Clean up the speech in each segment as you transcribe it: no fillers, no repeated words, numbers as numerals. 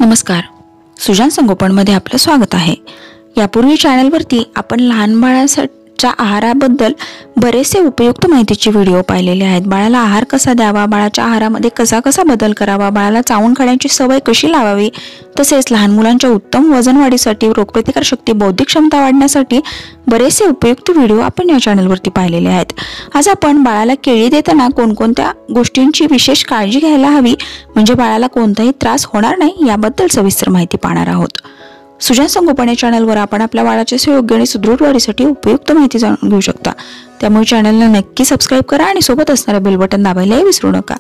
नमस्कार, सुजान संगोपन मध्ये आपलं स्वागत आहे। यापूर्वी चॅनलवरती आपण लहान बाळाच्या आहाराबद्दल बरेचसे उपयुक्त माहितीचे व्हिडिओ पाहिलेले आहेत। बाळाला आहार कसा द्यावा, बाळाच्या आहारामध्ये कसा बदल करावा, बाळाला चावून खाण्याची सवय कशी लावावी, तसेच लहान मुलांच्या उत्तम वजन वाढीसाठी, रोगप्रतिकार शक्ती, बौद्धिक क्षमता वाढण्यासाठी बरेचसे उपयुक्त व्हिडिओ आपण या चॅनलवरती पाहिलेले आहेत। आज आपण बाळाला केळी देताना कोणकोणत्या गोष्टींची विशेष काळजी घ्यायला हवी म्हणजे बाळाला कोणताही त्रास होणार नाही याबद्दल सविस्तर माहिती पाहणार आहोत। सुजान संगोपन या चॅनलवर आपण आपल्या बाळाच्या सुयोग्य आणि सुदृढ वाढीसाठी उपयुक्त माहिती जाणून घेऊ शकता। त्यामुळे चॅनलला नक्की सबस्क्राइब करा आणि सोबत असणारे बेल बटन दाबायलाही विसरू नका।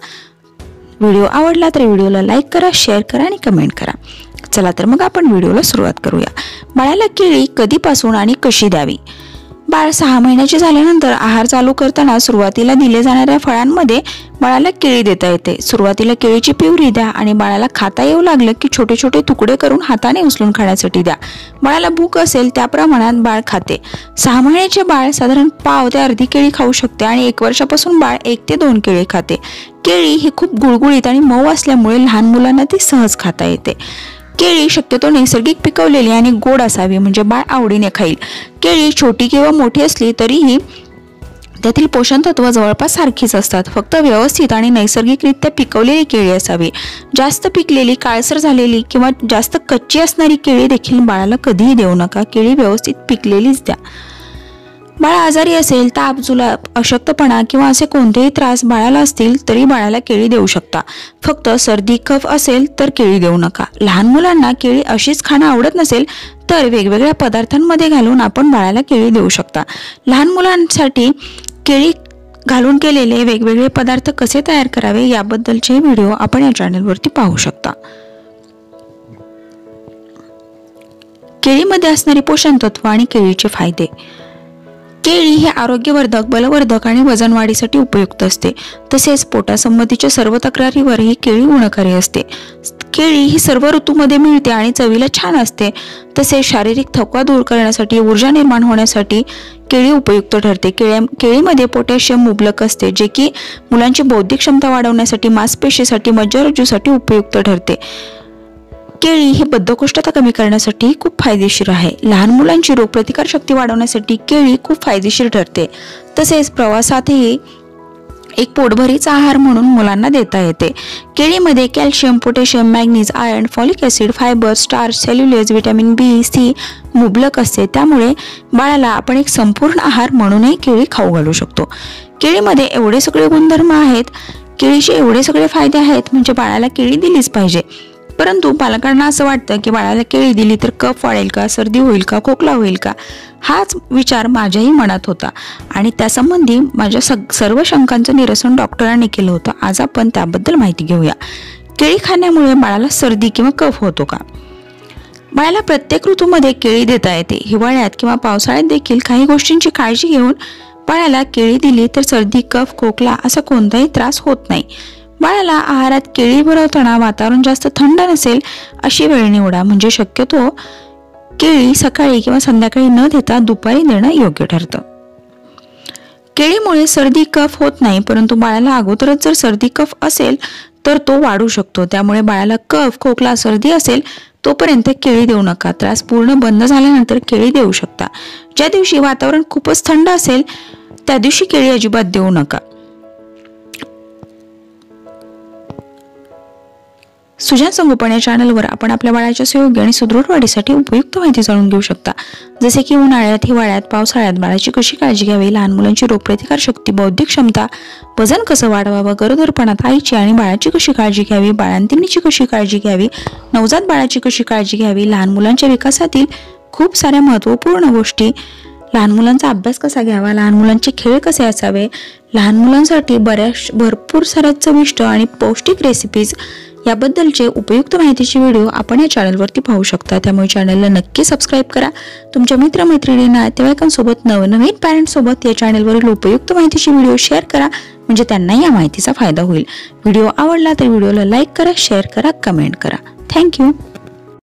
व्हिडिओ आवडला तर व्हिडिओला लाईक करा, शेअर करा आणि कमेंट करा। चला तर मग आपण व्हिडिओला सुरुवात करूया। बाळाला केळी कधीपासून आणि कशी द्यावी? बाळ 6 महिन्याचे झाल्यानंतर आहार चालू करताना सुरुवातीला दिले जाणाऱ्या फळांमध्ये बाळाला केळी देता येते। सुरुवातीला केळीची प्युरी द्या आणि बाळाला खाता येऊ लागलं की छोटे छोटे तुकडे करून हाताने उचलून खाण्यासाठी द्या। बाळाला भूक असेल त्या प्रमाणात बाळ खाते। 6 महिन्याचे बाळ साधारण पाव ते अर्धी केळी खाऊ शकते आणि 1 वर्षापासून बाळ 1 ते 2 केळी खाते। केळी ही खूप गुळगुळीत आणि मऊ असल्यामुळे लहान मुलांना ती सहज खाता येते। केळी शक्यतो नैसर्गिक पिकवलेली आणि गोड असावी म्हणजे बाळ आवडीने खाईल। केळी छोटी किंवा मोठी असली तरीही त्यातील पोषण तत्व जवळपास सारखीच असतात, फक्त व्यवस्थित आणि नैसर्गिकरित्या पिकवलेली केळी असावी। जास्त पिकलेली, काळसर झालेली किंवा जास्त कच्ची असणारी केळी देखील बाळाला कधीही देऊ नका। केळी व्यवस्थित पिकलेलीच द्या। बाळ आजारी असेल, ताप, जुलाब, अशक्तपणा किंवा असे कोणतेही त्रास बाळाला असतील तरी बाळाला केळी देऊ शकता। फक्त सर्दी, कफ असेल तर केळी देऊ नका। लहान मुलांना केळी अशीच खाणं आवडत नसेल तर वेगवेगळ्या पदार्थांमध्ये घालून आपण बाळाला केळी देऊ शकता। लहान मुलांसाठी केळी घालून केलेले वेगवेगळे पदार्थ कसे तयार करावे याबद्दलचे व्हिडिओ आपण या चॅनलवरती पाहू शकता। केळीमध्ये असणारी पोषण तत्व आणि केळीचे फायदे। केळी ही आरोग्यवर्धक, बलवर्धक आणि वजन वाढीसाठी उपयुक्त असते। तसेच पोटासंबंधीच्या सर्व तक्रारीवर ही केळी गुणकारी असते। केळी ही सर्व ऋतूमध्ये मिळते आणि चवीला छान असते। तसेच शारीरिक थकवा दूर करण्यासाठी, ऊर्जा निर्माण होण्यासाठी केळी उपयुक्त ठरते। केळीमध्ये पोटॅशियम मुबलक असते जे की मुलांची बौद्धिक क्षमता वाढवण्यासाठी, मांसपेशीसाठी, मज्जारज्जूसाठी उपयुक्त ठरते। केळी ही बद्धकोष्ठता कमी करण्यासाठी खूप फायदेशीर आहे। लहान मुलांची रोगप्रतिकार शक्ती वाढवण्यासाठी केळी खूप फायदेशीर ठरते। तसेच प्रवासातही एक पोटभरीचा आहार म्हणून मुलांना देता येते। केळीमध्ये calcium, potassium, manganese, iron, folic acid, fibre, starch, cellulose, vitamin B, C मुबलक असते। त्यामुळे बाळाला आपण एक संपूर्ण आहार म्हणूनही केळी खाऊ घालू शकतो। केळीमध्ये एवढे सगळे गुणधर्म आहेत, केळीचे एवढे सगळे फायदे आहेत म्हणजे बाळाला केळी दिलीच पाहिजे। परंतु पालकांना असं वाटतं की बाळाला केळी दिली तर कफ वाढेल का, सर्दी होईल का, खोकला होईल का, हाच विचार माझ्याही मनात होता आणि त्यासंबंधी माझ्या सर्व शंकांचं निरसन डॉक्टरांनी केलं होतं। आज आपण त्याबद्दल माहिती घेऊया। केळी खाण्यामुळे बाळाला सर्दी किंवा कफ होतो का? बाळाला प्रत्येक ऋतूमध्ये केळी देता येते। हिवाळ्यात किंवा पावसाळ्यात देखील काही गोष्टींची काळजी घेऊन बाळाला केळी दिली तर सर्दी, कफ, खोकला असा कोणताही त्रास होत नाही। बाळाला आहारात केळी भरवताना वातावरण जास्त थंड नसेल अशी वेळ निवडा म्हणजे शक्यतो केळी सकाळी किंवा संध्याकाळी न देता दुपारी देणं योग्य ठरतं। केळीमुळे सर्दी, कफ होत नाही, परंतु बाळाला अगोदरच जर सर्दी, कफ असेल तर तो वाढू शकतो। त्यामुळे बाळाला कफ, खोकला, सर्दी असेल तोपर्यंत केळी देऊ नका। त्रास पूर्ण बंद झाल्यानंतर केळी देऊ शकता। ज्या दिवशी वातावरण खूपच थंड असेल त्या दिवशी केळी अजिबात देऊ नका। सुजान संगोपन या चॅनलवर आपण आपल्या बाळाच्या सुयोग्य आणि सुदृढ वाढीसाठी उपयुक्त माहिती जाणून घेऊ शकता, जसे की उन्हाळ्यात, हिवाळ्यात, पावसाळ्यात बाळाची कशी काळजी घ्यावी, लहान मुलांची रोगप्रतिकार शक्ती, बौद्धिक क्षमता, वजन कसं वाढवावं, गरोदरपणात आईची आणि बाळाची कशी काळजी घ्यावी, बाळंतिणीची कशी काळजी घ्यावी, नवजात बाळाची कशी काळजी घ्यावी, लहान मुलांच्या विकासातील खूप साऱ्या महत्त्वपूर्ण गोष्टी, लहान मुलांचा अभ्यास कसा घ्यावा, लहान मुलांचे खेळ कसे असावे, लहान मुलांसाठी भरपूर साऱ्या चविष्ट आणि पौष्टिक रेसिपीज याबद्दलचे उपयुक्त माहितीचे व्हिडिओ आपण या चॅनलवरती पाहू शकता। त्यामुळे चॅनलला नक्की सबस्क्राइब करा। तुमच्या मित्रमैत्रिणींना, नातेवाईकांसोबत, नवनवीन पॅरेंट्ससोबत या चॅनलवरील उपयुक्त माहितीचे व्हिडिओ शेअर करा म्हणजे त्यांनाही या माहितीचा फायदा होईल। व्हिडिओ आवडला तर व्हिडिओला लाईक करा, शेअर करा, कमेंट करा। थँक्यू।